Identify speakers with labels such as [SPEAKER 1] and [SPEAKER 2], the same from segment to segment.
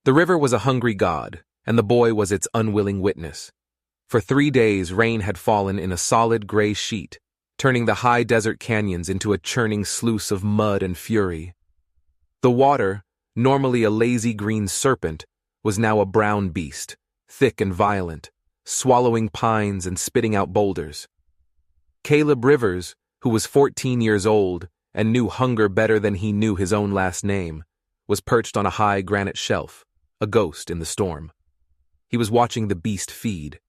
[SPEAKER 1] The river was a hungry god, and the boy was its unwilling witness. For 3 days, rain had fallen in a solid gray sheet, turning the high desert canyons into a churning sluice of mud and fury. The water, normally a lazy green serpent, was now a brown beast, thick and violent, swallowing pines and spitting out boulders. Caleb Rivers, who was 14 years old and knew hunger better than he knew his own last name, was perched on a high granite shelf, a ghost in the storm. He was watching the beast feed.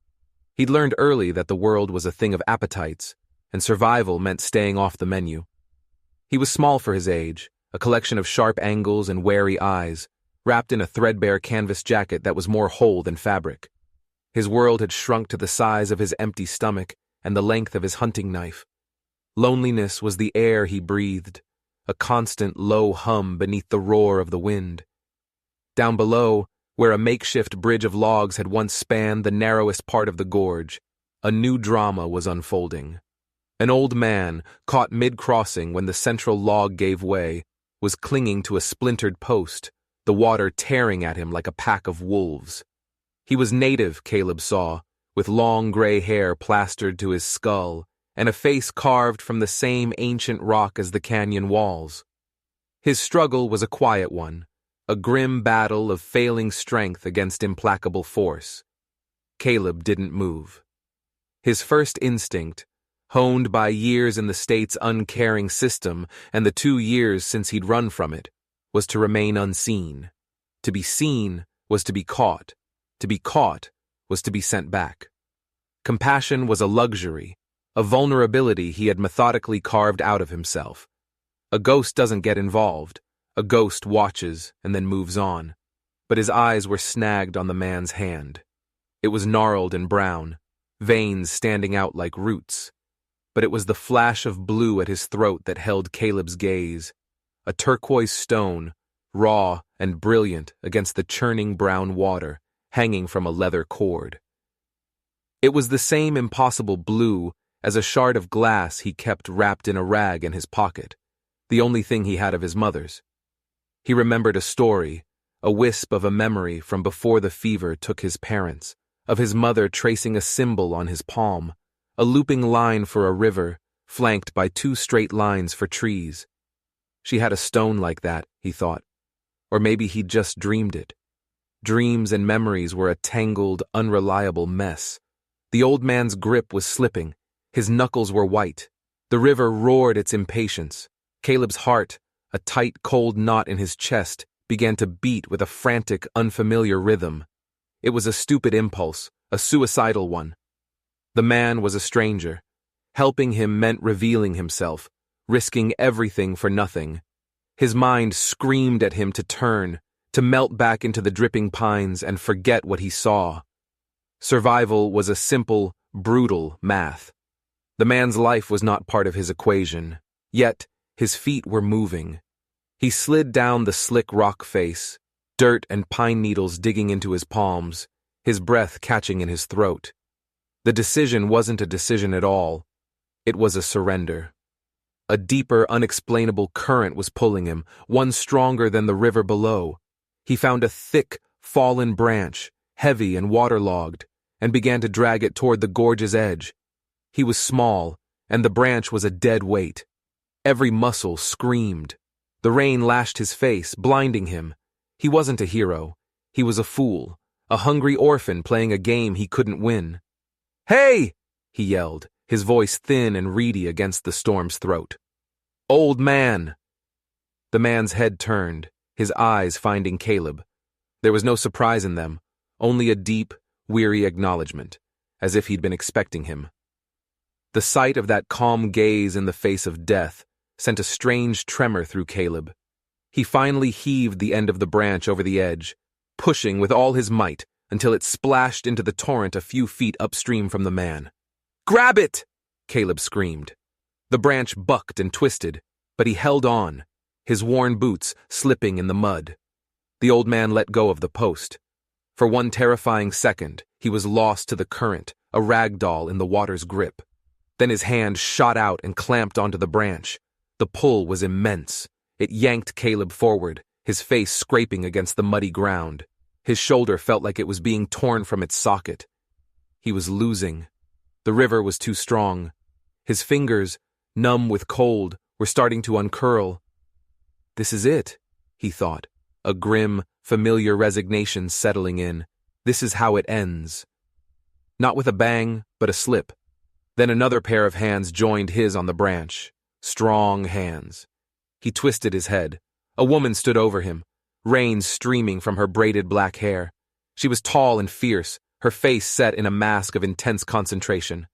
[SPEAKER 1] He'd learned early that the world was a thing of appetites, and survival meant staying off the menu. He was small for his age, a collection of sharp angles and wary eyes, wrapped in a threadbare canvas jacket that was more whole than fabric. His world had shrunk to the size of his empty stomach and the length of his hunting knife. Loneliness was the air he breathed, a constant low hum beneath the roar of the wind. Down below, where a makeshift bridge of logs had once spanned the narrowest part of the gorge, a new drama was unfolding. An old man, caught mid-crossing when the central log gave way, was clinging to a splintered post, the water tearing at him like a pack of wolves. He was native, Caleb saw, with long gray hair plastered to his skull, and a face carved from the same ancient rock as the canyon walls. His struggle was a quiet one, a grim battle of failing strength against implacable force. Caleb didn't move. His first instinct, honed by years in the state's uncaring system and the 2 years since he'd run from it, was to remain unseen. To be seen was to be caught. To be caught was to be sent back. Compassion was a luxury, a vulnerability he had methodically carved out of himself. A ghost doesn't get involved. A ghost watches and then moves on. But his eyes were snagged on the man's hand. It was gnarled and brown, veins standing out like roots. But it was the flash of blue at his throat that held Caleb's gaze, a turquoise stone, raw and brilliant against the churning brown water, hanging from a leather cord. It was the same impossible blue as a shard of glass he kept wrapped in a rag in his pocket, the only thing he had of his mother's. He remembered a story, a wisp of a memory from before the fever took his parents, of his mother tracing a symbol on his palm, a looping line for a river, flanked by 2 straight lines for trees. She had a stone like that, he thought. Or maybe he'd just dreamed it. Dreams and memories were a tangled, unreliable mess. The old man's grip was slipping. His knuckles were white. The river roared its impatience. Caleb's heart, a tight, cold knot in his chest, began to beat with a frantic, unfamiliar rhythm. It was a stupid impulse, a suicidal one. The man was a stranger. Helping him meant revealing himself, risking everything for nothing. His mind screamed at him to turn, to melt back into the dripping pines and forget what he saw. Survival was a simple, brutal math. The man's life was not part of his equation, yet his feet were moving. He slid down the slick rock face, dirt and pine needles digging into his palms, his breath catching in his throat. The decision wasn't a decision at all. It was a surrender. A deeper, unexplainable current was pulling him, one stronger than the river below. He found a thick, fallen branch, heavy and waterlogged, and began to drag it toward the gorge's edge. He was small, and the branch was a dead weight. Every muscle screamed. The rain lashed his face, blinding him. He wasn't a hero. He was a fool, a hungry orphan playing a game he couldn't win. "Hey!" he yelled, his voice thin and reedy against the storm's throat. "Old man!" The man's head turned, his eyes finding Caleb. There was no surprise in them, only a deep, weary acknowledgement, as if he'd been expecting him. The sight of that calm gaze in the face of death sent a strange tremor through Caleb. He finally heaved the end of the branch over the edge, pushing with all his might until it splashed into the torrent a few feet upstream from the man. "Grab it!" Caleb screamed. The branch bucked and twisted, but he held on, his worn boots slipping in the mud. The old man let go of the post. For one terrifying second, he was lost to the current, a rag doll in the water's grip. Then his hand shot out and clamped onto the branch. The pull was immense. It yanked Caleb forward, his face scraping against the muddy ground. His shoulder felt like it was being torn from its socket. He was losing. The river was too strong. His fingers, numb with cold, were starting to uncurl. This is it, he thought, a grim, familiar resignation settling in. This is how it ends. Not with a bang, but a slip. Then another pair of hands joined his on the branch. Strong hands. He twisted his head. A woman stood over him, rain streaming from her braided black hair. She was tall and fierce, her face set in a mask of intense concentration.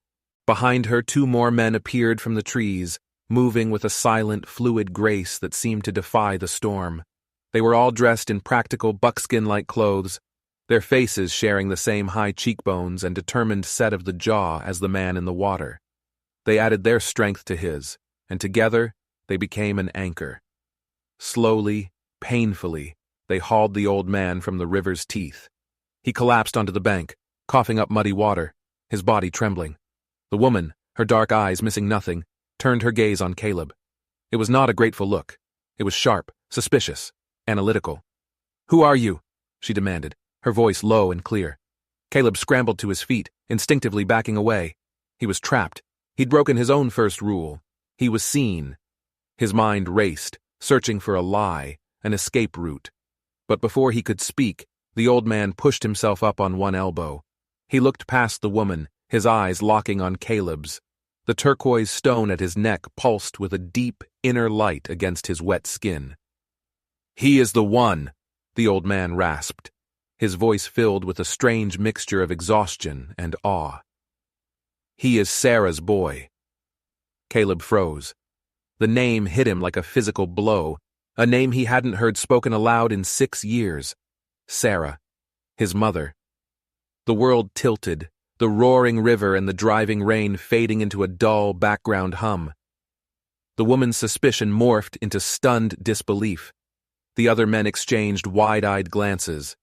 [SPEAKER 1] Behind her, two more men appeared from the trees, moving with a silent, fluid grace that seemed to defy the storm. They were all dressed in practical buckskin-like clothes, their faces sharing the same high cheekbones and determined set of the jaw as the man in the water. They added their strength to his, and together they became an anchor. Slowly, painfully, they hauled the old man from the river's teeth. He collapsed onto the bank, coughing up muddy water, his body trembling. The woman, her dark eyes missing nothing, turned her gaze on Caleb. It was not a grateful look. It was sharp, suspicious, analytical. "Who are you?" she demanded, her voice low and clear. Caleb scrambled to his feet, instinctively backing away. He was trapped. He'd broken his own first rule. He was seen. His mind raced, searching for a lie, an escape route. But before he could speak, the old man pushed himself up on one elbow. He looked past the woman, his eyes locking on Caleb's. The turquoise stone at his neck pulsed with a deep, inner light against his wet skin. "He is the one," the old man rasped, his voice filled with a strange mixture of exhaustion and awe. "He is Sarah's boy." Caleb froze. The name hit him like a physical blow, a name he hadn't heard spoken aloud in 6 years. Sarah, his mother. The world tilted, the roaring river and the driving rain fading into a dull background hum. The woman's suspicion morphed into stunned disbelief. The other men exchanged wide-eyed glances.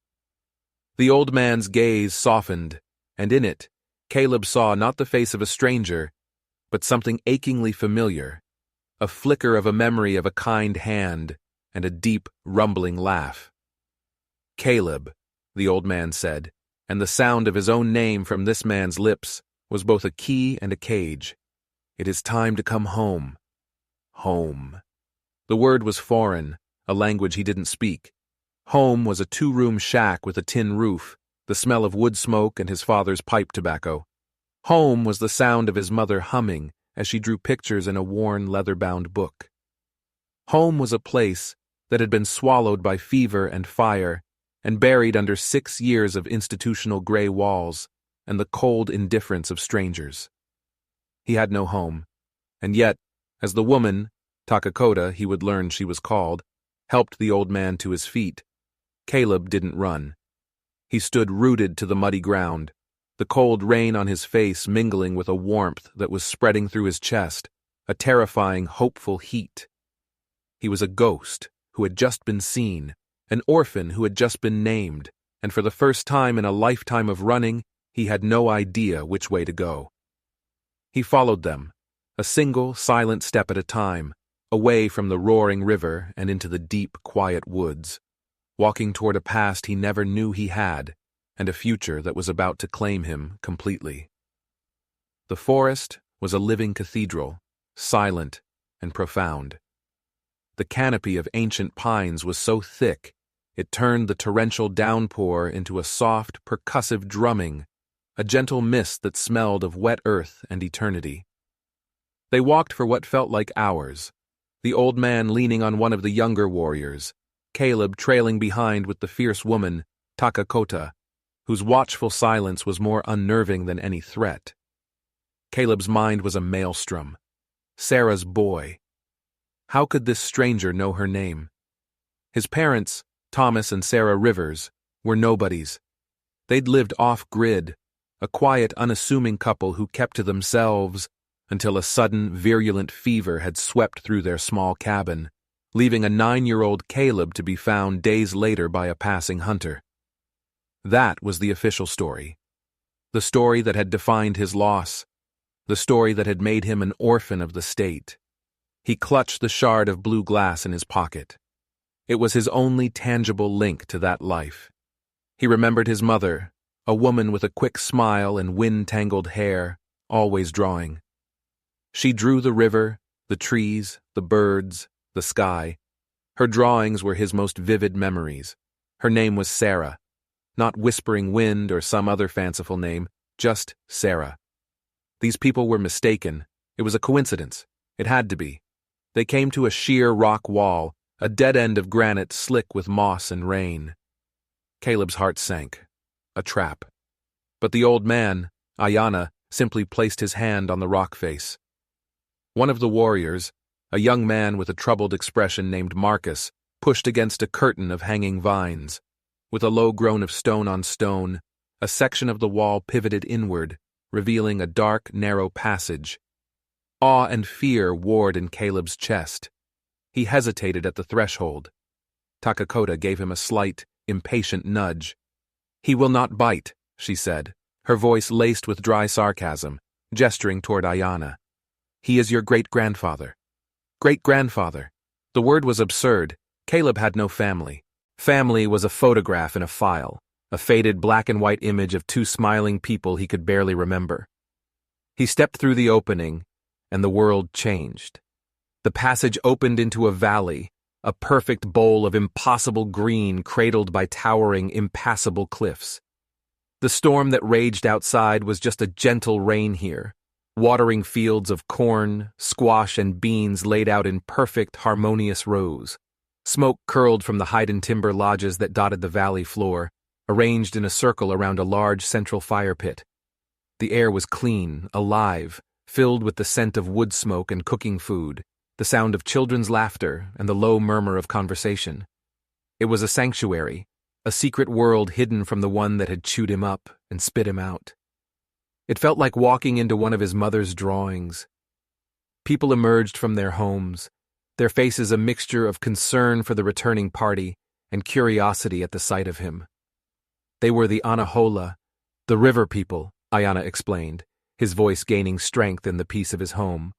[SPEAKER 1] The old man's gaze softened, and in it, Caleb saw not the face of a stranger, but something achingly familiar, a flicker of a memory of a kind hand and a deep, rumbling laugh. "Caleb," the old man said, and the sound of his own name from this man's lips was both a key and a cage. "It is time to come home." Home. The word was foreign, a language he didn't speak. Home was a 2-room shack with a tin roof, the smell of wood smoke and his father's pipe tobacco. Home was the sound of his mother humming as she drew pictures in a worn leather-bound book. Home was a place that had been swallowed by fever and fire and buried under 6 years of institutional gray walls and the cold indifference of strangers. He had no home, and yet, as the woman, Takakota he would learn she was called, helped the old man to his feet, Caleb didn't run. He stood rooted to the muddy ground, the cold rain on his face mingling with a warmth that was spreading through his chest, a terrifying, hopeful heat. He was a ghost who had just been seen, an orphan who had just been named, and for the first time in a lifetime of running, he had no idea which way to go. He followed them, a single, silent step at a time, away from the roaring river and into the deep, quiet woods, walking toward a past he never knew he had, and a future that was about to claim him completely. The forest was a living cathedral, silent and profound. The canopy of ancient pines was so thick, it turned the torrential downpour into a soft, percussive drumming, a gentle mist that smelled of wet earth and eternity. They walked for what felt like hours, the old man leaning on one of the younger warriors, Caleb trailing behind with the fierce woman, Takakota, whose watchful silence was more unnerving than any threat. Caleb's mind was a maelstrom. Sarah's boy. How could this stranger know her name? His parents, Thomas and Sarah Rivers, were nobodies. They'd lived off-grid, a quiet, unassuming couple who kept to themselves until a sudden, virulent fever had swept through their small cabin, leaving a 9-year-old Caleb to be found days later by a passing hunter. That was the official story. The story that had defined his loss. The story that had made him an orphan of the state. He clutched the shard of blue glass in his pocket. It was his only tangible link to that life. He remembered his mother, a woman with a quick smile and wind-tangled hair, always drawing. She drew the river, the trees, the birds, the sky. Her drawings were his most vivid memories. Her name was Sarah, not Whispering Wind or some other fanciful name, just Sarah. These people were mistaken. It was a coincidence. It had to be. They came to a sheer rock wall, a dead end of granite slick with moss and rain. Caleb's heart sank. A trap. But the old man, Ayana, simply placed his hand on the rock face. One of the warriors, a young man with a troubled expression named Marcus, pushed against a curtain of hanging vines. With a low groan of stone on stone, a section of the wall pivoted inward, revealing a dark, narrow passage. Awe and fear warred in Caleb's chest. He hesitated at the threshold. Takakota gave him a slight, impatient nudge. "He will not bite," she said, her voice laced with dry sarcasm, gesturing toward Ayana. "He is your great-grandfather." Great-grandfather. The word was absurd. Caleb had no family. Family was a photograph in a file, a faded black-and-white image of two smiling people he could barely remember. He stepped through the opening, and the world changed. The passage opened into a valley, a perfect bowl of impossible green cradled by towering, impassable cliffs. The storm that raged outside was just a gentle rain here, watering fields of corn, squash, and beans laid out in perfect, harmonious rows. Smoke curled from the hide and timber lodges that dotted the valley floor, arranged in a circle around a large central fire pit. The air was clean, alive, filled with the scent of wood smoke and cooking food, the sound of children's laughter and the low murmur of conversation. It was a sanctuary, a secret world hidden from the one that had chewed him up and spit him out. It felt like walking into one of his mother's drawings. People emerged from their homes, their faces a mixture of concern for the returning party and curiosity at the sight of him. They were the Anahola, the river people, Ayana explained, his voice gaining strength in the peace of his home.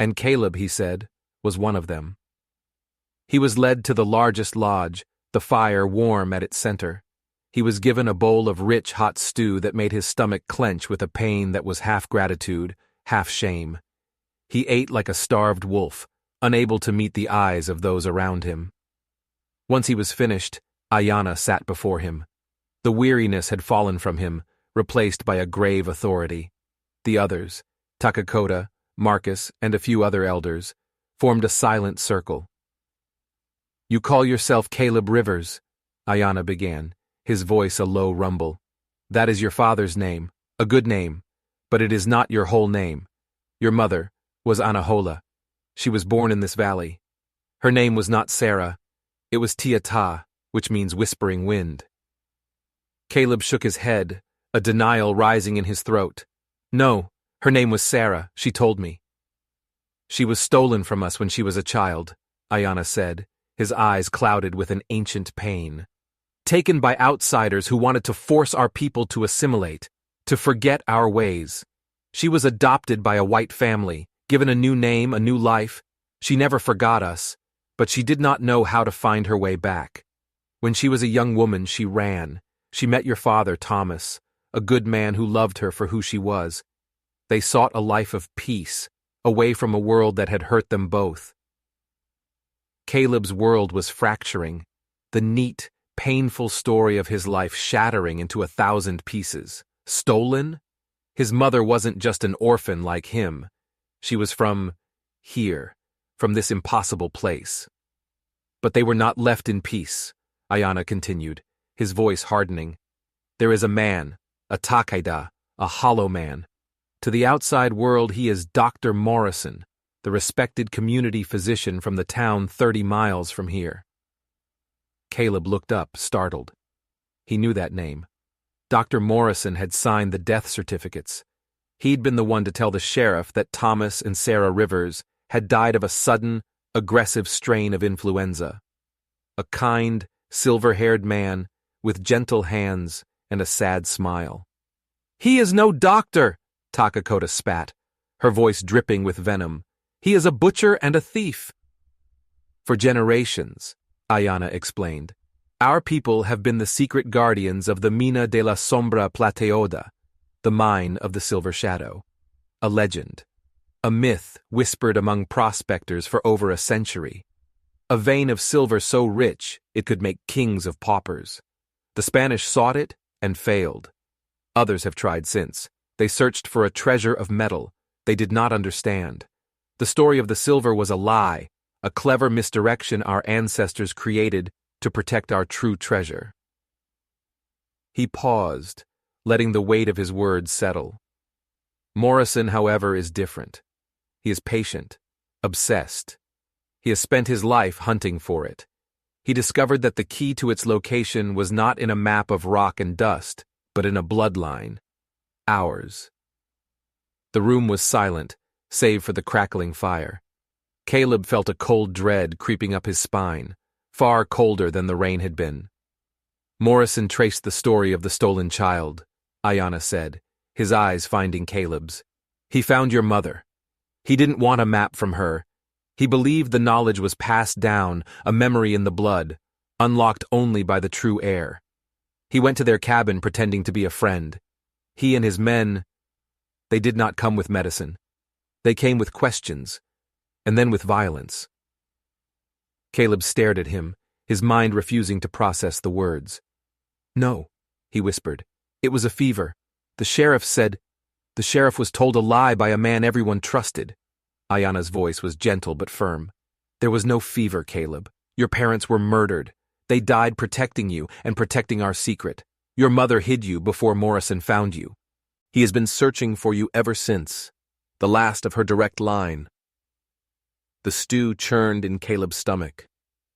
[SPEAKER 1] And Caleb, he said, was one of them. He was led to the largest lodge, the fire warm at its center. He was given a bowl of rich, hot stew that made his stomach clench with a pain that was half gratitude, half shame. He ate like a starved wolf, unable to meet the eyes of those around him. Once he was finished, Ayana sat before him. The weariness had fallen from him, replaced by a grave authority. The others, Takakota, Marcus, and a few other elders, formed a silent circle. "You call yourself Caleb Rivers," Ayana began, his voice a low rumble. "That is your father's name, a good name, but it is not your whole name. Your mother was Anahola. She was born in this valley. Her name was not Sarah, it was Tiata, which means whispering wind." Caleb shook his head, a denial rising in his throat. "No, her name was Sarah, she told me." "She was stolen from us when she was a child," Ayana said, his eyes clouded with an ancient pain. "Taken by outsiders who wanted to force our people to assimilate, to forget our ways. She was adopted by a white family, given a new name, a new life. She never forgot us, but she did not know how to find her way back. When she was a young woman, she ran. She met your father, Thomas, a good man who loved her for who she was. They sought a life of peace, away from a world that had hurt them both." Caleb's world was fracturing, the neat, painful story of his life shattering into 1,000 pieces. Stolen? His mother wasn't just an orphan like him. She was from here, from this impossible place. "But they were not left in peace," Ayana continued, his voice hardening. "There is a man, a Takeda, a hollow man. To the outside world he is Dr. Morrison, the respected community physician from the town 30 miles from here." Caleb looked up, startled. He knew that name. Dr. Morrison had signed the death certificates. He'd been the one to tell the sheriff that Thomas and Sarah Rivers had died of a sudden, aggressive strain of influenza. A kind, silver-haired man with gentle hands and a sad smile. "He is no doctor," Takakota spat, her voice dripping with venom. "He is a butcher and a thief." "For generations," Ayana explained, Our people have been the secret guardians of the Mina de la Sombra Plateoda, the mine of the Silver Shadow. A legend. A myth whispered among prospectors for over a century. A vein of silver so rich it could make kings of paupers. The Spanish sought it and failed. Others have tried since. They searched for a treasure of metal they did not understand. The story of the silver was a lie, a clever misdirection our ancestors created to protect our true treasure. He paused, letting the weight of his words settle. Morrison, however, is different. He is patient, obsessed. He has spent his life hunting for it. He discovered that the key to its location was not in a map of rock and dust, but in a bloodline. Ours. The room was silent, save for the crackling fire. Caleb felt a cold dread creeping up his spine, far colder than the rain had been. Morrison traced the story of the stolen child, Ayanna said, his eyes finding Caleb's. He found your mother. He didn't want a map from her. He believed the knowledge was passed down, a memory in the blood, unlocked only by the true heir. He went to their cabin pretending to be a friend. He and his men, they did not come with medicine. They came with questions, and then with violence. Caleb stared at him, his mind refusing to process the words. No, he whispered. It was a fever. The sheriff was told a lie by a man everyone trusted. Ayanna's voice was gentle but firm. There was no fever, Caleb. Your parents were murdered. They died protecting you and protecting our secret. Your mother hid you before Morrison found you. He has been searching for you ever since. The last of her direct line. The stew churned in Caleb's stomach.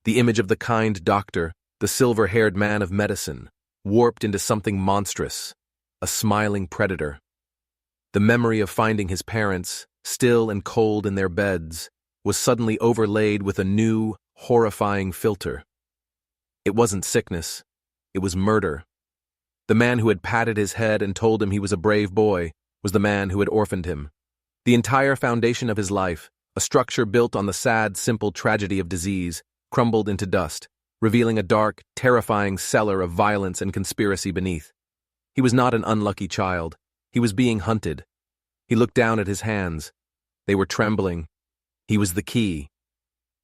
[SPEAKER 1] The image of the kind doctor, the silver-haired man of medicine, warped into something monstrous, a smiling predator. The memory of finding his parents, still and cold in their beds, was suddenly overlaid with a new, horrifying filter. It wasn't sickness. It was murder. The man who had patted his head and told him he was a brave boy was the man who had orphaned him. The entire foundation of his life, a structure built on the sad, simple tragedy of disease, crumbled into dust, revealing a dark, terrifying cellar of violence and conspiracy beneath. He was not an unlucky child. He was being hunted. He looked down at his hands. They were trembling. He was the key.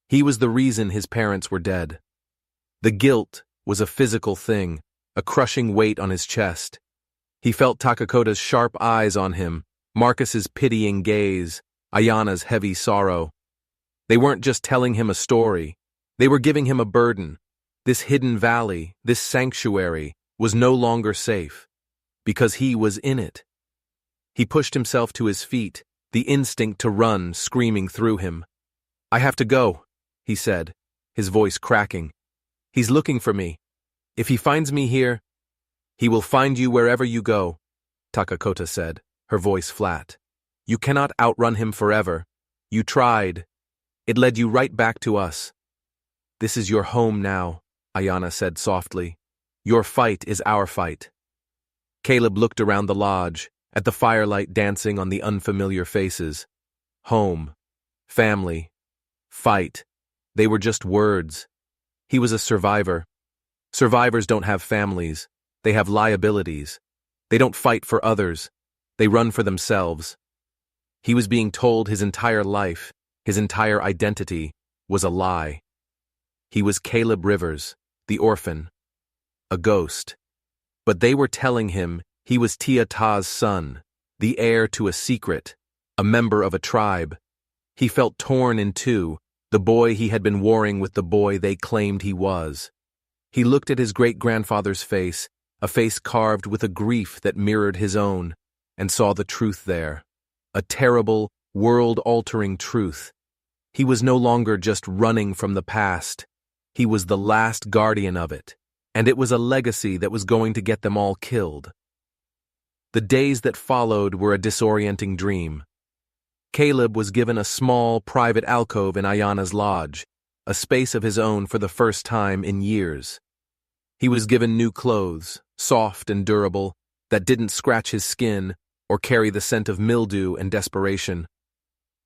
[SPEAKER 1] He was the reason his parents were dead. The guilt was a physical thing, a crushing weight on his chest. He felt Takakota's sharp eyes on him, Marcus's pitying gaze, Ayanna's heavy sorrow. They weren't just telling him a story. They were giving him a burden. This hidden valley, this sanctuary, was no longer safe, because he was in it. He pushed himself to his feet, the instinct to run screaming through him. I have to go, he said, his voice cracking. He's looking for me. If he finds me here, he will find you wherever you go, Takakota said, her voice flat. You cannot outrun him forever. You tried. It led you right back to us. This is your home now, Ayanna said softly. Your fight is our fight. Caleb looked around the lodge, at the firelight dancing on the unfamiliar faces. Home, family, fight. They were just words. He was a survivor. Survivors don't have families. They have liabilities. They don't fight for others. They run for themselves. He was being told his entire life, his entire identity, was a lie. He was Caleb Rivers, the orphan, a ghost. But they were telling him he was Tia Ta's son, the heir to a secret, a member of a tribe. He felt torn in two, the boy he had been warring with the boy they claimed he was. He looked at his great-grandfather's face, a face carved with a grief that mirrored his own, and saw the truth there. A terrible, world-altering truth. He was no longer just running from the past. He was the last guardian of it, and it was a legacy that was going to get them all killed. The days that followed were a disorienting dream. Caleb was given a small, private alcove in Ayanna's lodge, a space of his own for the first time in years. He was given new clothes, soft and durable, that didn't scratch his skin or carry the scent of mildew and desperation.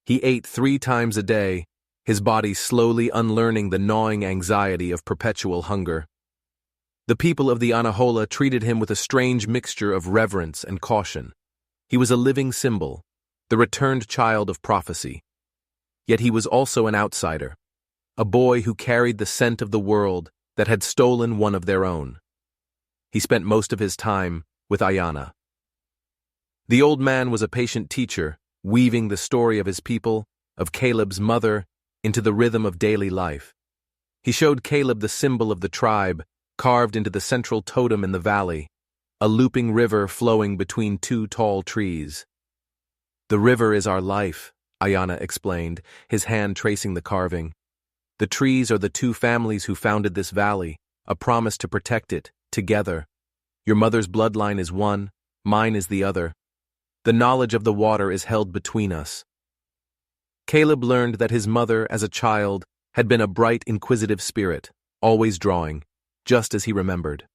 [SPEAKER 1] He ate 3 times a day, his body slowly unlearning the gnawing anxiety of perpetual hunger. The people of the Anahola treated him with a strange mixture of reverence and caution. He was a living symbol, the returned child of prophecy. Yet he was also an outsider, a boy who carried the scent of the world that had stolen one of their own. He spent most of his time with Ayana. The old man was a patient teacher, weaving the story of his people, of Caleb's mother, into the rhythm of daily life. He showed Caleb the symbol of the tribe, carved into the central totem in the valley, a looping river flowing between two tall trees. "The river is our life," Ayana explained, his hand tracing the carving. "The trees are the two families who founded this valley, a promise to protect it, together. Your mother's bloodline is one, mine is the other. The knowledge of the water is held between us." Caleb learned that his mother, as a child, had been a bright, inquisitive spirit, always drawing, just as he remembered.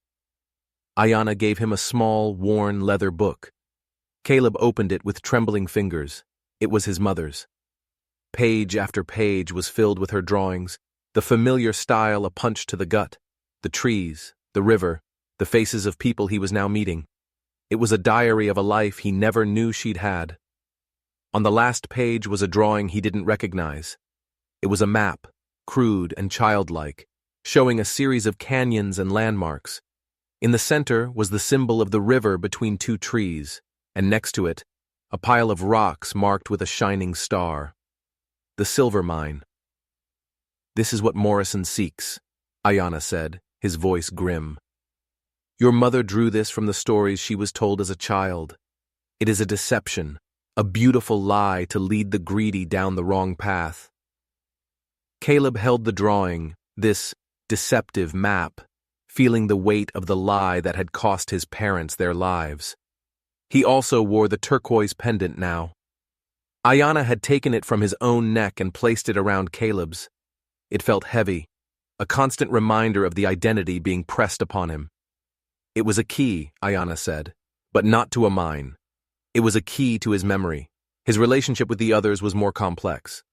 [SPEAKER 1] Ayana gave him a small, worn leather book. Caleb opened it with trembling fingers. It was his mother's. Page after page was filled with her drawings, the familiar style a punch to the gut, the trees, the river, the faces of people he was now meeting. It was a diary of a life he never knew she'd had. On the last page was a drawing he didn't recognize. It was a map, crude and childlike, showing a series of canyons and landmarks. In the center was the symbol of the river between two trees, and next to it, a pile of rocks marked with a shining star. The silver mine. "This is what Morrison seeks," Ayana said, his voice grim. "Your mother drew this from the stories she was told as a child. It is a deception, a beautiful lie to lead the greedy down the wrong path." Caleb held the drawing, this deceptive map, feeling the weight of the lie that had cost his parents their lives. He also wore the turquoise pendant now. Ayana had taken it from his own neck and placed it around Caleb's. It felt heavy, a constant reminder of the identity being pressed upon him. It was a key, Ayana said, but not to a mine. It was a key to his memory. His relationship with the others was more complex.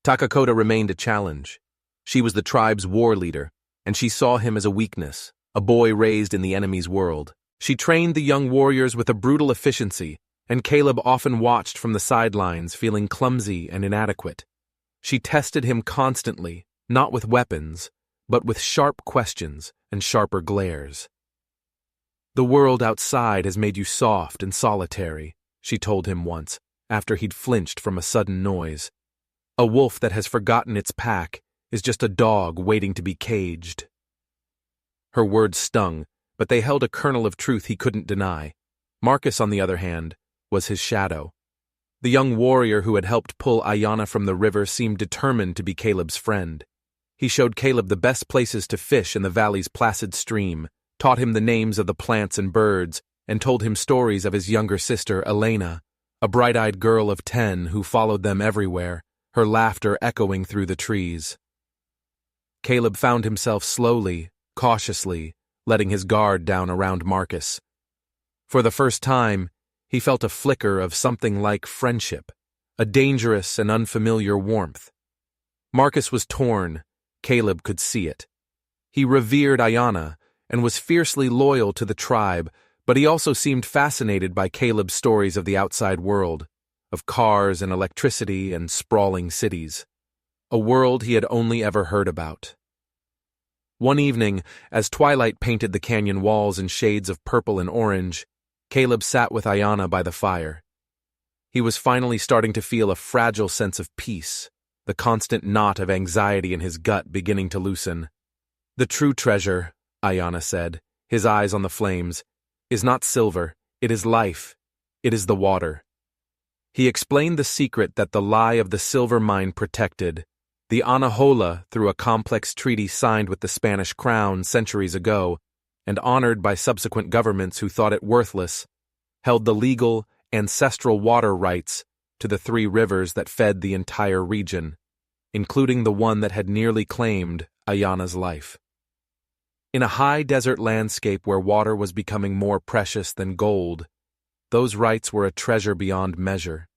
[SPEAKER 1] Takakota remained a challenge. She was the tribe's war leader, and she saw him as a weakness, a boy raised in the enemy's world. She trained the young warriors with a brutal efficiency, and Caleb often watched from the sidelines, feeling clumsy and inadequate. She tested him constantly, not with weapons, but with sharp questions and sharper glares. "The world outside has made you soft and solitary," she told him once, after he'd flinched from a sudden noise. "A wolf that has forgotten its pack is just a dog waiting to be caged." Her words stung, but they held a kernel of truth he couldn't deny. Marcus, on the other hand, was his shadow. The young warrior who had helped pull Ayana from the river seemed determined to be Caleb's friend. He showed Caleb the best places to fish in the valley's placid stream, taught him the names of the plants and birds, and told him stories of his younger sister, Elena, a bright-eyed girl of 10 who followed them everywhere, her laughter echoing through the trees. Caleb found himself slowly, cautiously, letting his guard down around Marcus. For the first time, he felt a flicker of something like friendship, a dangerous and unfamiliar warmth. Marcus was torn. Caleb could see it. He revered Ayana and was fiercely loyal to the tribe, but he also seemed fascinated by Caleb's stories of the outside world, of cars and electricity and sprawling cities, a world he had only ever heard about. One evening, as twilight painted the canyon walls in shades of purple and orange, Caleb sat with Ayana by the fire. He was finally starting to feel a fragile sense of peace, the constant knot of anxiety in his gut beginning to loosen. "The true treasure," Ayana said, his eyes on the flames, "is not silver, it is life, it is the water." He explained the secret that the lie of the silver mine protected. The Anahola, through a complex treaty signed with the Spanish crown centuries ago, and honored by subsequent governments who thought it worthless, held the legal, ancestral water rights to the 3 rivers that fed the entire region, including the one that had nearly claimed Ayana's life. In a high desert landscape where water was becoming more precious than gold, those rights were a treasure beyond measure.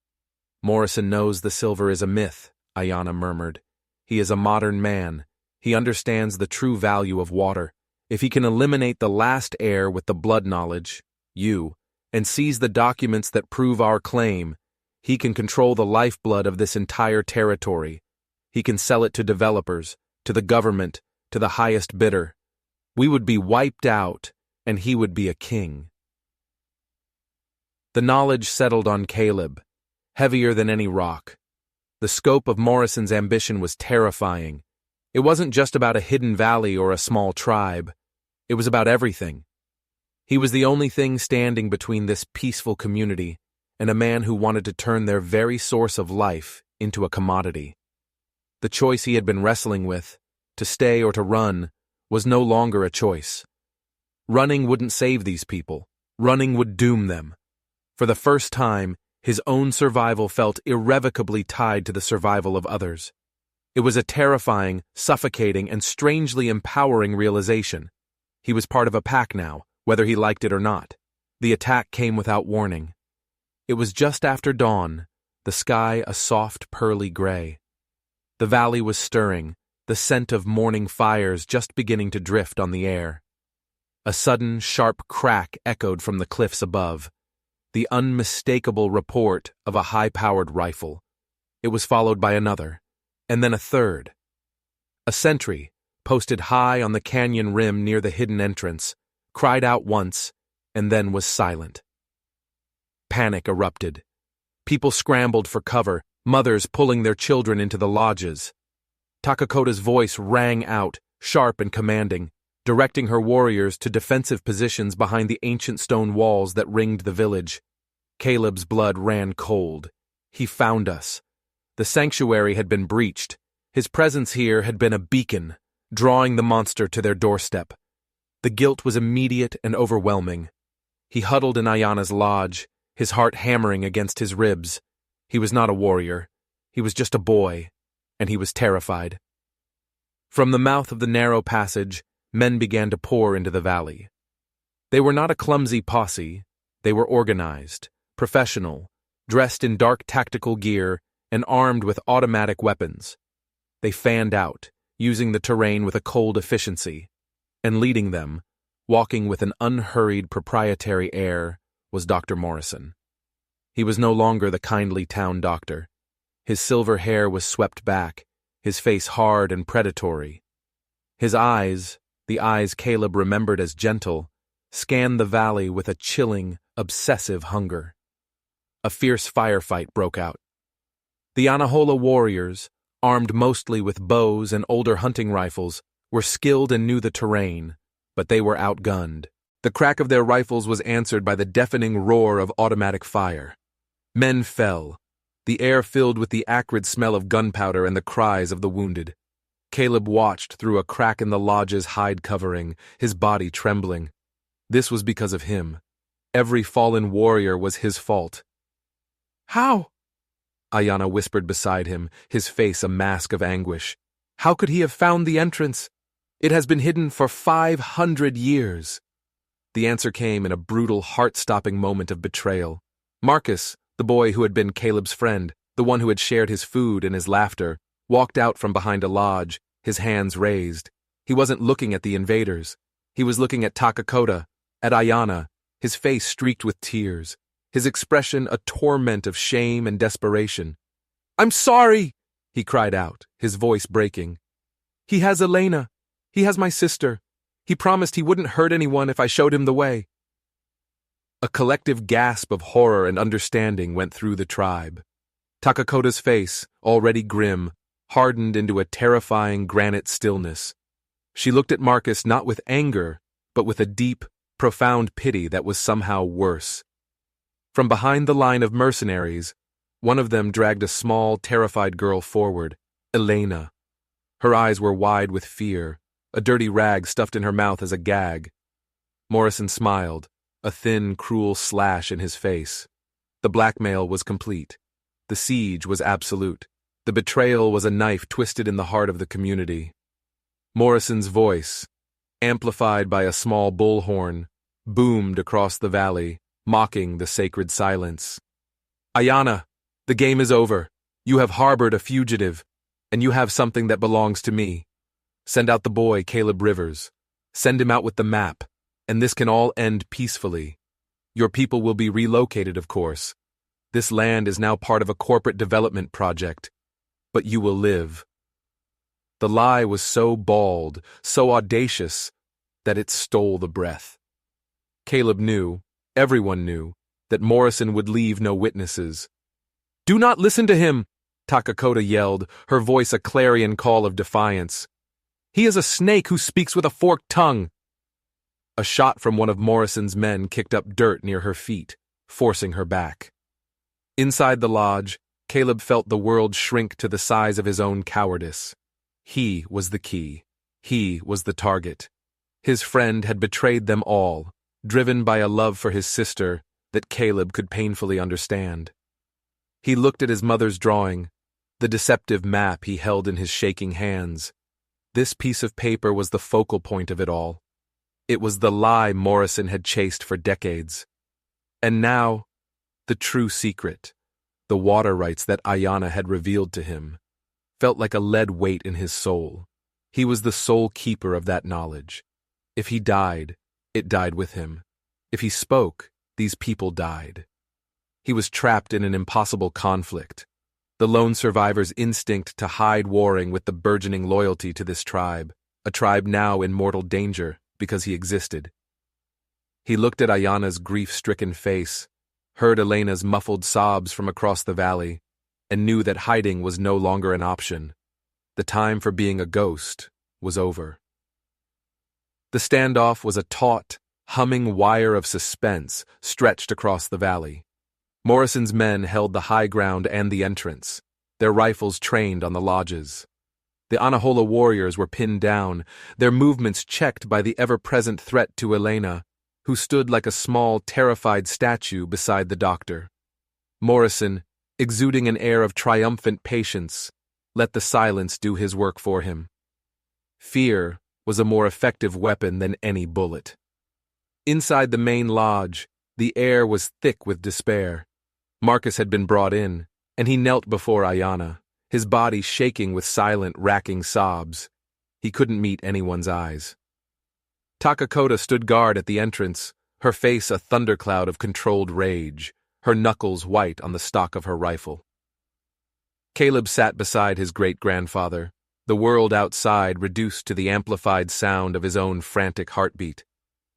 [SPEAKER 1] "Morrison knows the silver is a myth," Ayana murmured. "He is a modern man. He understands the true value of water, If he can eliminate the last heir with the blood knowledge, you, and seize the documents that prove our claim, he can control the lifeblood of this entire territory. He can sell it to developers, to the government, to the highest bidder. We would be wiped out, and he would be a king. The knowledge settled on Caleb, heavier than any rock. The scope of Morrison's ambition was terrifying. It wasn't just about a hidden valley or a small tribe. It was about everything. He was the only thing standing between this peaceful community and a man who wanted to turn their very source of life into a commodity. The choice he had been wrestling with, to stay or to run, was no longer a choice. Running wouldn't save these people. Running would doom them. For the first time, his own survival felt irrevocably tied to the survival of others. It was a terrifying, suffocating, and strangely empowering realization. He was part of a pack now, whether he liked it or not. The attack came without warning. It was just after dawn, the sky a soft, pearly gray. The valley was stirring, the scent of morning fires just beginning to drift on the air. A sudden, sharp crack echoed from the cliffs above, the unmistakable report of a high-powered rifle. It was followed by another, and then a third. A sentry, posted high on the canyon rim near the hidden entrance, cried out once, and then was silent. Panic erupted. People scrambled for cover, mothers pulling their children into the lodges. Takakota's voice rang out, sharp and commanding, directing her warriors to defensive positions behind the ancient stone walls that ringed the village. Caleb's blood ran cold. He found us. The sanctuary had been breached. His presence here had been a beacon, drawing the monster to their doorstep. The guilt was immediate and overwhelming. He huddled in Ayana's lodge, his heart hammering against his ribs. He was not a warrior. He was just a boy, and he was terrified. From the mouth of the narrow passage, men began to pour into the valley. They were not a clumsy posse. They were organized, professional, dressed in dark tactical gear, and armed with automatic weapons. They fanned out, using the terrain with a cold efficiency, and leading them, walking with an unhurried proprietary air, was Dr. Morrison. He was no longer the kindly town doctor. His silver hair was swept back, his face hard and predatory. His eyes, the eyes Caleb remembered as gentle, scanned the valley with a chilling, obsessive hunger. A fierce firefight broke out. The Anahola warriors, armed mostly with bows and older hunting rifles, were skilled and knew the terrain, but they were outgunned. The crack of their rifles was answered by the deafening roar of automatic fire. Men fell, the air filled with the acrid smell of gunpowder and the cries of the wounded. Caleb watched through a crack in the lodge's hide covering, his body trembling. This was because of him. Every fallen warrior was his fault. "How?" Ayana whispered beside him, his face a mask of anguish. "How could he have found the entrance? It has been hidden for 500 years. The answer came in a brutal, heart-stopping moment of betrayal. Marcus, the boy who had been Caleb's friend, the one who had shared his food and his laughter, walked out from behind a lodge, his hands raised. He wasn't looking at the invaders. He was looking at Takakota, at Ayana, his face streaked with tears, his expression a torment of shame and desperation. "I'm sorry!" he cried out, his voice breaking. "He has Elena. He has my sister. He promised he wouldn't hurt anyone if I showed him the way." A collective gasp of horror and understanding went through the tribe. Takakota's face, already grim, hardened into a terrifying granite stillness. She looked at Marcus not with anger, but with a deep, profound pity that was somehow worse. From behind the line of mercenaries, one of them dragged a small, terrified girl forward, Elena. Her eyes were wide with fear, a dirty rag stuffed in her mouth as a gag. Morrison smiled, a thin, cruel slash in his face. The blackmail was complete. The siege was absolute. The betrayal was a knife twisted in the heart of the community. Morrison's voice, amplified by a small bullhorn, boomed across the valley, mocking the sacred silence. "Ayana, the game is over. You have harbored a fugitive, and you have something that belongs to me. Send out the boy, Caleb Rivers. Send him out with the map, and this can all end peacefully. Your people will be relocated, of course. This land is now part of a corporate development project, but you will live. The lie was so bald, so audacious, that it stole the breath. Caleb knew, everyone knew, that Morrison would leave no witnesses. "Do not listen to him!" Takakota yelled, her voice a clarion call of defiance. "He is a snake who speaks with a forked tongue." A shot from one of Morrison's men kicked up dirt near her feet, forcing her back. Inside the lodge, Caleb felt the world shrink to the size of his own cowardice. He was the key. He was the target. His friend had betrayed them all, driven by a love for his sister that Caleb could painfully understand. He looked at his mother's drawing, the deceptive map he held in his shaking hands. This piece of paper was the focal point of it all. It was the lie Morrison had chased for decades. And now, the true secret, the water rights that Ayanna had revealed to him, felt like a lead weight in his soul. He was the sole keeper of that knowledge. If he died, it died with him. If he spoke, these people died. He was trapped in an impossible conflict. The lone survivor's instinct to hide warring with the burgeoning loyalty to this tribe, a tribe now in mortal danger because he existed. He looked at Ayanna's grief-stricken face, heard Elena's muffled sobs from across the valley, and knew that hiding was no longer an option. The time for being a ghost was over. The standoff was a taut, humming wire of suspense stretched across the valley. Morrison's men held the high ground and the entrance, their rifles trained on the lodges. The Anahola warriors were pinned down, their movements checked by the ever-present threat to Elena, who stood like a small, terrified statue beside the doctor. Morrison, exuding an air of triumphant patience, let the silence do his work for him. Fear was a more effective weapon than any bullet. Inside the main lodge, the air was thick with despair. Marcus had been brought in, and he knelt before Ayanna, his body shaking with silent, racking sobs. He couldn't meet anyone's eyes. Takakota stood guard at the entrance, her face a thundercloud of controlled rage, her knuckles white on the stock of her rifle. Caleb sat beside his great-grandfather, the world outside reduced to the amplified sound of his own frantic heartbeat.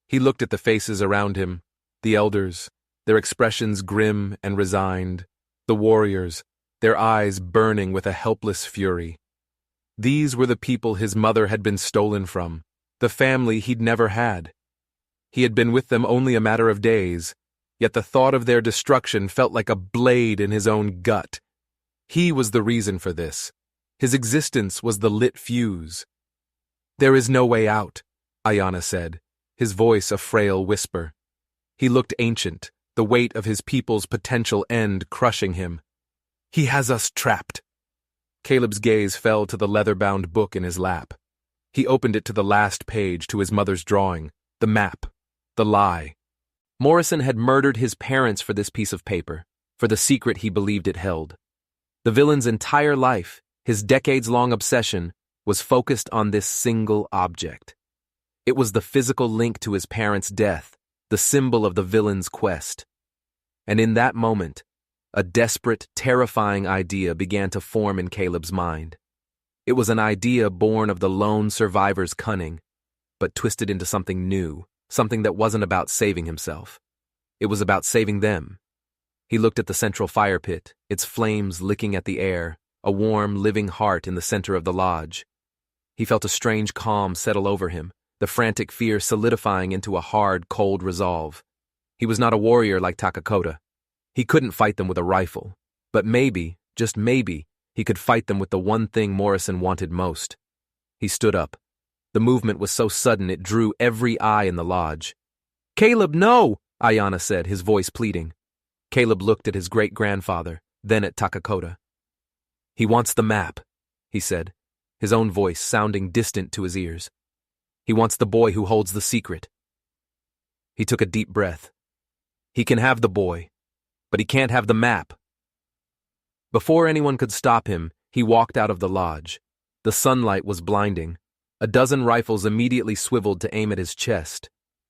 [SPEAKER 1] He looked at the faces around him, the elders, their expressions grim and resigned, the warriors, their eyes burning with a helpless fury. These were the people his mother had been stolen from, the family he'd never had. He had been with them only a matter of days, yet the thought of their destruction felt like a blade in his own gut. He was the reason for this. His existence was the lit fuse. "There is no way out," Ayanna said, his voice a frail whisper. He looked ancient, the weight of his people's potential end crushing him. "He has us trapped." Caleb's gaze fell to the leather-bound book in his lap. He opened it to the last page, to his mother's drawing, the map, the lie. Morrison had murdered his parents for this piece of paper, for the secret he believed it held. The villain's entire life, his decades-long obsession, was focused on this single object. It was the physical link to his parents' death, the symbol of the villain's quest. And in that moment, a desperate, terrifying idea began to form in Caleb's mind. It was an idea born of the lone survivor's cunning, but twisted into something new, something that wasn't about saving himself. It was about saving them. He looked at the central fire pit, its flames licking at the air, a warm, living heart in the center of the lodge. He felt a strange calm settle over him, the frantic fear solidifying into a hard, cold resolve. He was not a warrior like Takakota. He couldn't fight them with a rifle, but maybe, just maybe, he could fight them with the one thing Morrison wanted most. He stood up. The movement was so sudden it drew every eye in the lodge. "Caleb, no!" Ayanna said, his voice pleading. Caleb looked at his great-grandfather, then at Takakota. "He wants the map," he said, his own voice sounding distant to his ears. "He wants the boy who holds the secret." He took a deep breath. He can have the boy, but he can't have the map. Before anyone could stop him, he walked out of the lodge. The sunlight was blinding. A dozen rifles immediately swiveled to aim at his chest.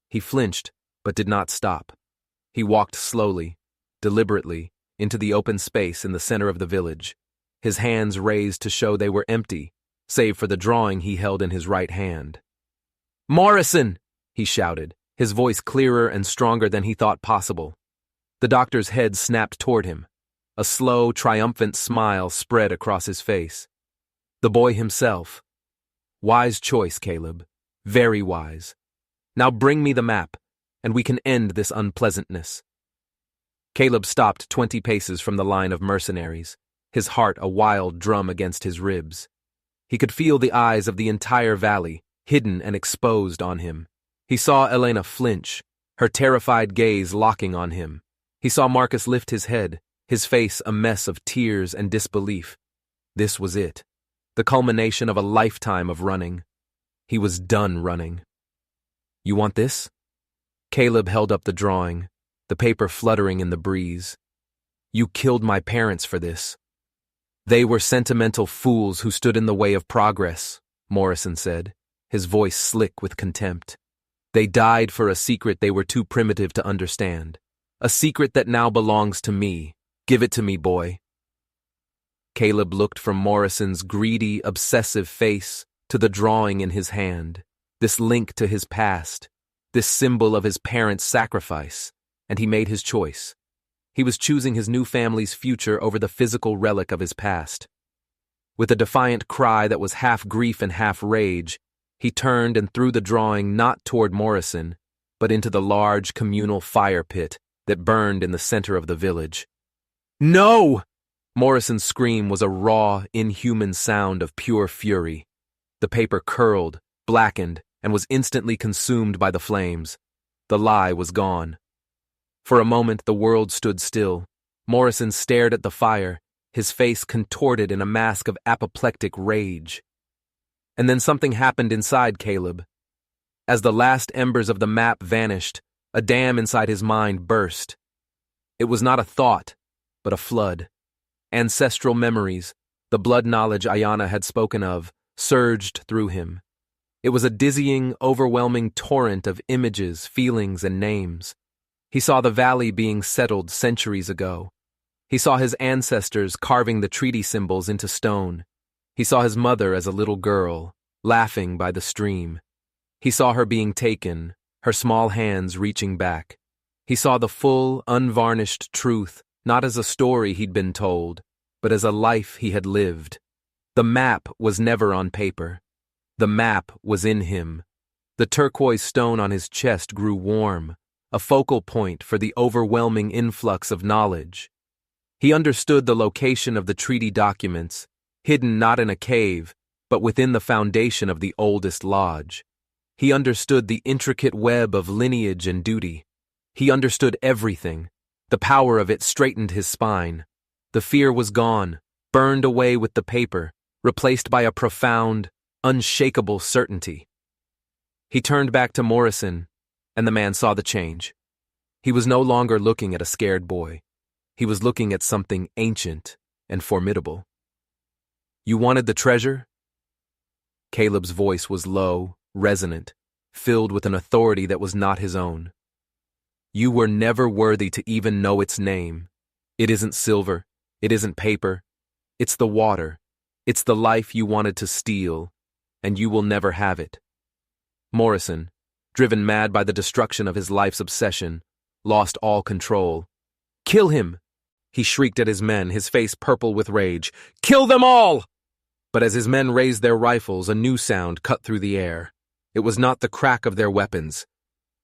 [SPEAKER 1] He flinched, but did not stop. He walked slowly, deliberately, into the open space in the center of the village, his hands raised to show they were empty, save for the drawing he held in his right hand. "Morrison!" he shouted, his voice clearer and stronger than he thought possible. The doctor's head snapped toward him. A slow, triumphant smile spread across his face. The boy himself. Wise choice, Caleb. Very wise. Now bring me the map, and we can end this unpleasantness. Caleb stopped 20 paces from the line of mercenaries, his heart a wild drum against his ribs. He could feel the eyes of the entire valley, hidden and exposed on him. He saw Elena flinch, her terrified gaze locking on him. He saw Marcus lift his head, his face a mess of tears and disbelief. This was it, the culmination of a lifetime of running. He was done running. "You want this?" Caleb held up the drawing, the paper fluttering in the breeze. "You killed my parents for this." "They were sentimental fools who stood in the way of progress," Morrison said, his voice slick with contempt. "They died for a secret they were too primitive to understand. A secret that now belongs to me. Give it to me, boy." Caleb looked from Morrison's greedy, obsessive face to the drawing in his hand, this link to his past, this symbol of his parents' sacrifice, and he made his choice. He was choosing his new family's future over the physical relic of his past. With a defiant cry that was half grief and half rage, he turned and threw the drawing not toward Morrison, but into the large communal fire pit that burned in the center of the village. "No!" Morrison's scream was a raw, inhuman sound of pure fury. The paper curled, blackened, and was instantly consumed by the flames. The lie was gone. For a moment the world stood still. Morrison stared at the fire, his face contorted in a mask of apoplectic rage. And then something happened inside Caleb. As the last embers of the map vanished, a dam inside his mind burst. It was not a thought, but a flood. Ancestral memories, the blood knowledge Ayanna had spoken of, surged through him. It was a dizzying, overwhelming torrent of images, feelings, and names. He saw the valley being settled centuries ago. He saw his ancestors carving the treaty symbols into stone. He saw his mother as a little girl, laughing by the stream. He saw her being taken, her small hands reaching back. He saw the full, unvarnished truth, not as a story he'd been told, but as a life he had lived. The map was never on paper. The map was in him. The turquoise stone on his chest grew warm, a focal point for the overwhelming influx of knowledge. He understood the location of the treaty documents, hidden not in a cave, but within the foundation of the oldest lodge. He understood the intricate web of lineage and duty. He understood everything. The power of it straightened his spine. The fear was gone, burned away with the paper, replaced by a profound, unshakable certainty. He turned back to Morrison, and the man saw the change. He was no longer looking at a scared boy. He was looking at something ancient and formidable. "You wanted the treasure?" Caleb's voice was low, resonant, filled with an authority that was not his own. "You were never worthy to even know its name. It isn't silver. It isn't paper. It's the water. It's the life you wanted to steal, and you will never have it." Morrison, driven mad by the destruction of his life's obsession, lost all control. "Kill him!" he shrieked at his men, his face purple with rage. "Kill them all!" But as his men raised their rifles, a new sound cut through the air. It was not the crack of their weapons,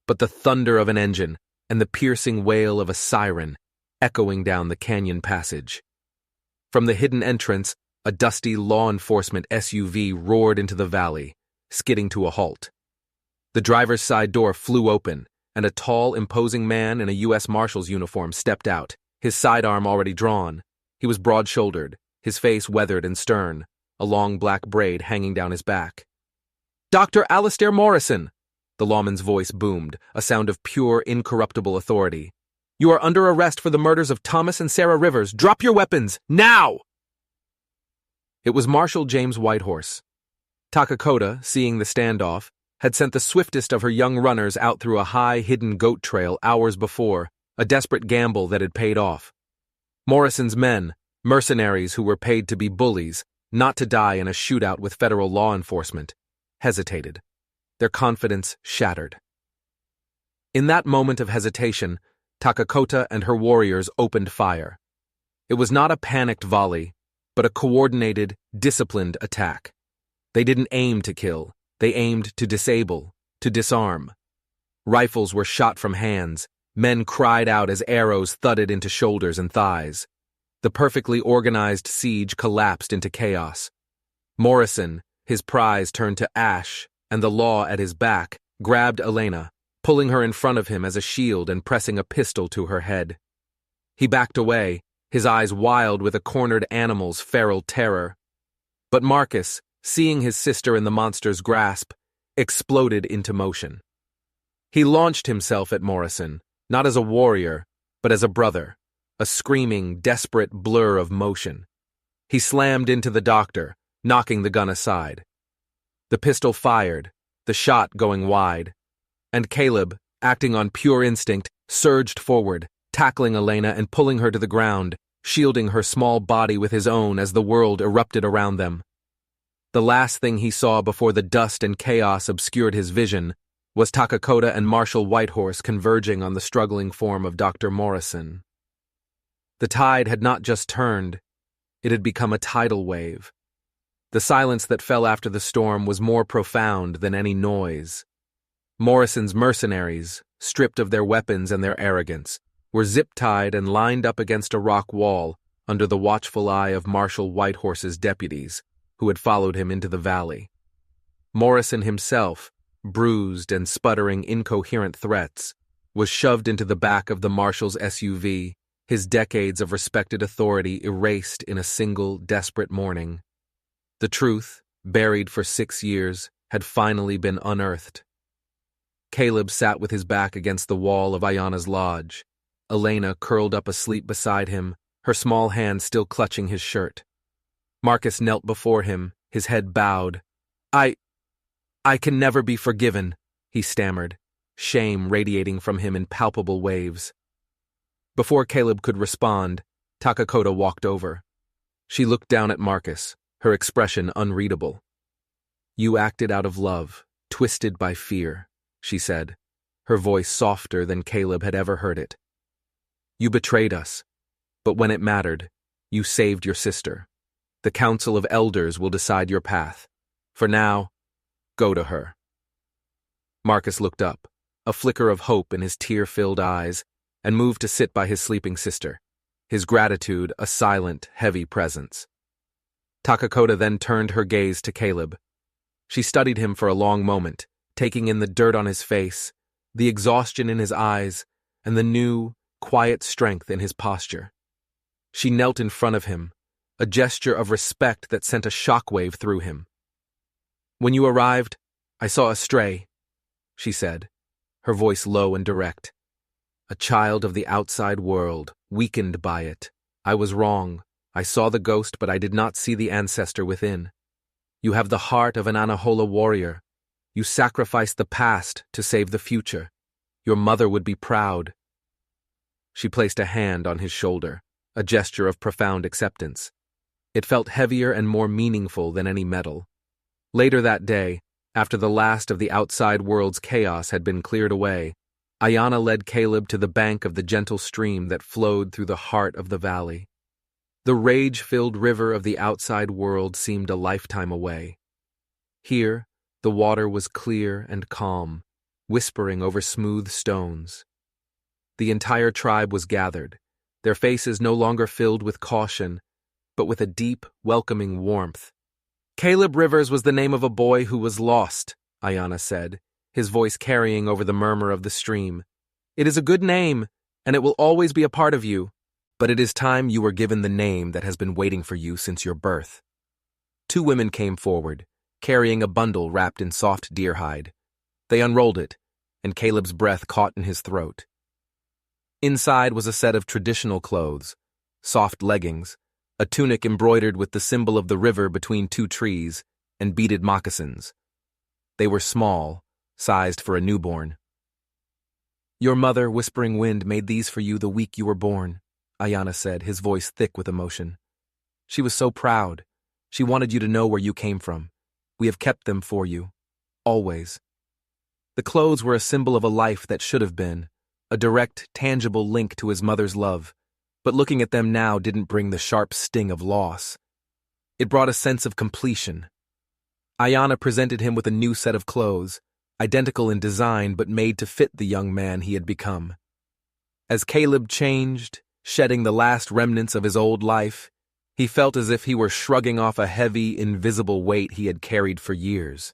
[SPEAKER 1] but the thunder of an engine and the piercing wail of a siren echoing down the canyon passage. From the hidden entrance, a dusty law enforcement SUV roared into the valley, skidding to a halt. The driver's side door flew open, and a tall, imposing man in a U.S. Marshal's uniform stepped out, his sidearm already drawn. He was broad-shouldered, his face weathered and stern, a long black braid hanging down his back. "Dr. Alastair Morrison!" The lawman's voice boomed, a sound of pure, incorruptible authority. "You are under arrest for the murders of Thomas and Sarah Rivers. Drop your weapons, now!" It was Marshal James Whitehorse. Takakota, seeing the standoff, had sent the swiftest of her young runners out through a high, hidden goat trail hours before, a desperate gamble that had paid off. Morrison's men, mercenaries who were paid to be bullies, not to die in a shootout with federal law enforcement, hesitated, their confidence shattered. In that moment of hesitation, Takakota and her warriors opened fire. It was not a panicked volley, but a coordinated, disciplined attack. They didn't aim to kill, they aimed to disable, to disarm. Rifles were shot from hands, men cried out as arrows thudded into shoulders and thighs. The perfectly organized siege collapsed into chaos. Morrison, his prize turned to ash, and the law at his back, grabbed Elena, pulling her in front of him as a shield and pressing a pistol to her head. He backed away, his eyes wild with a cornered animal's feral terror. But Marcus, seeing his sister in the monster's grasp, exploded into motion. He launched himself at Morrison, not as a warrior, but as a brother, a screaming, desperate blur of motion. He slammed into the doctor, knocking the gun aside. The pistol fired, the shot going wide, and Caleb, acting on pure instinct, surged forward, tackling Elena and pulling her to the ground, shielding her small body with his own as the world erupted around them. The last thing he saw before the dust and chaos obscured his vision was Takakota and Marshal Whitehorse converging on the struggling form of Dr. Morrison. The tide had not just turned, it had become a tidal wave. The silence that fell after the storm was more profound than any noise. Morrison's mercenaries, stripped of their weapons and their arrogance, were zip-tied and lined up against a rock wall under the watchful eye of Marshal Whitehorse's deputies, who had followed him into the valley. Morrison himself, bruised and sputtering incoherent threats, was shoved into the back of the marshal's SUV, his decades of respected authority erased in a single desperate morning. The truth, buried for 6 years, had finally been unearthed. Caleb sat with his back against the wall of Ayana's lodge, Elena curled up asleep beside him, her small hand still clutching his shirt. Marcus knelt before him, his head bowed. I can never be forgiven, he stammered, shame radiating from him in palpable waves. Before Caleb could respond, Takakota walked over. She looked down at Marcus, her expression unreadable. "You acted out of love, twisted by fear," she said, her voice softer than Caleb had ever heard it. "You betrayed us, but when it mattered, you saved your sister. The Council of Elders will decide your path. For now, go to her." Marcus looked up, a flicker of hope in his tear-filled eyes, and moved to sit by his sleeping sister, his gratitude a silent, heavy presence. Takakota then turned her gaze to Caleb. She studied him for a long moment, taking in the dirt on his face, the exhaustion in his eyes, and the new, quiet strength in his posture. She knelt in front of him, a gesture of respect that sent a shockwave through him. "When you arrived, I saw a stray," she said, her voice low and direct. "A child of the outside world, weakened by it. I was wrong. I saw the ghost, but I did not see the ancestor within. You have the heart of an Anahola warrior. You sacrificed the past to save the future. Your mother would be proud." She placed a hand on his shoulder, a gesture of profound acceptance. It felt heavier and more meaningful than any medal. Later that day, after the last of the outside world's chaos had been cleared away, Ayana led Caleb to the bank of the gentle stream that flowed through the heart of the valley. The rage-filled river of the outside world seemed a lifetime away. Here, the water was clear and calm, whispering over smooth stones. The entire tribe was gathered, their faces no longer filled with caution, but with a deep, welcoming warmth. "Caleb Rivers was the name of a boy who was lost," Ayana said, his voice carrying over the murmur of the stream. "It is a good name, and it will always be a part of you. But it is time you were given the name that has been waiting for you since your birth." 2 women came forward, carrying a bundle wrapped in soft deer hide. They unrolled it, and Caleb's breath caught in his throat. Inside was a set of traditional clothes, soft leggings, a tunic embroidered with the symbol of the river between 2 trees, and beaded moccasins. They were small, sized for a newborn. "Your mother, Whispering Wind, made these for you the week you were born," Ayana said, his voice thick with emotion. "She was so proud. She wanted you to know where you came from. We have kept them for you. Always." The clothes were a symbol of a life that should have been, a direct, tangible link to his mother's love, but looking at them now didn't bring the sharp sting of loss. It brought a sense of completion. Ayana presented him with a new set of clothes, identical in design but made to fit the young man he had become. As Caleb changed, shedding the last remnants of his old life, he felt as if he were shrugging off a heavy, invisible weight he had carried for years.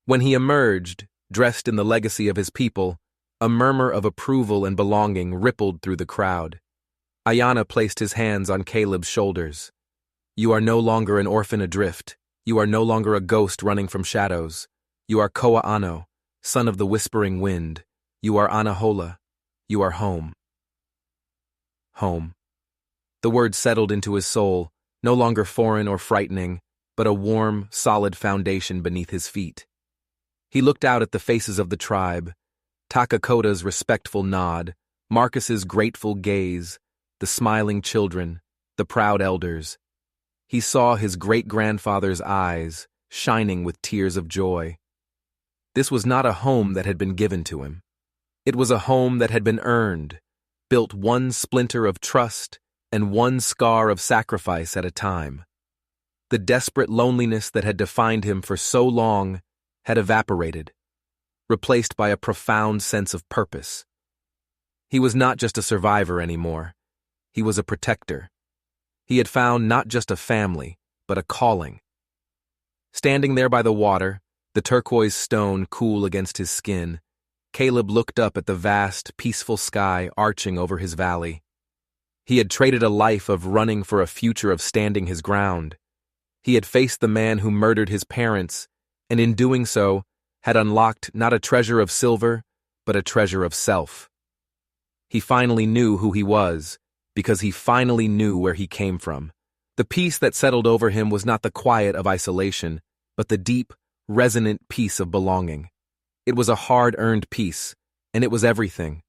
[SPEAKER 1] When he emerged, dressed in the legacy of his people, a murmur of approval and belonging rippled through the crowd. Ayana placed his hands on Caleb's shoulders. "You are no longer an orphan adrift. You are no longer a ghost running from shadows. You are Koa Ano, son of the Whispering Wind. You are Anahola. You are home." Home. The word settled into his soul, no longer foreign or frightening, but a warm, solid foundation beneath his feet. He looked out at the faces of the tribe, Takakota's respectful nod, Marcus's grateful gaze, the smiling children, the proud elders. He saw his great-grandfather's eyes, shining with tears of joy. This was not a home that had been given to him. It was a home that had been earned, built one splinter of trust and one scar of sacrifice at a time. The desperate loneliness that had defined him for so long had evaporated, replaced by a profound sense of purpose. He was not just a survivor anymore. He was a protector. He had found not just a family, but a calling. Standing there by the water, the turquoise stone cool against his skin, Caleb looked up at the vast, peaceful sky arching over his valley. He had traded a life of running for a future of standing his ground. He had faced the man who murdered his parents, and in doing so, had unlocked not a treasure of silver, but a treasure of self. He finally knew who he was, because he finally knew where he came from. The peace that settled over him was not the quiet of isolation, but the deep, resonant peace of belonging. It was a hard-earned peace, and it was everything.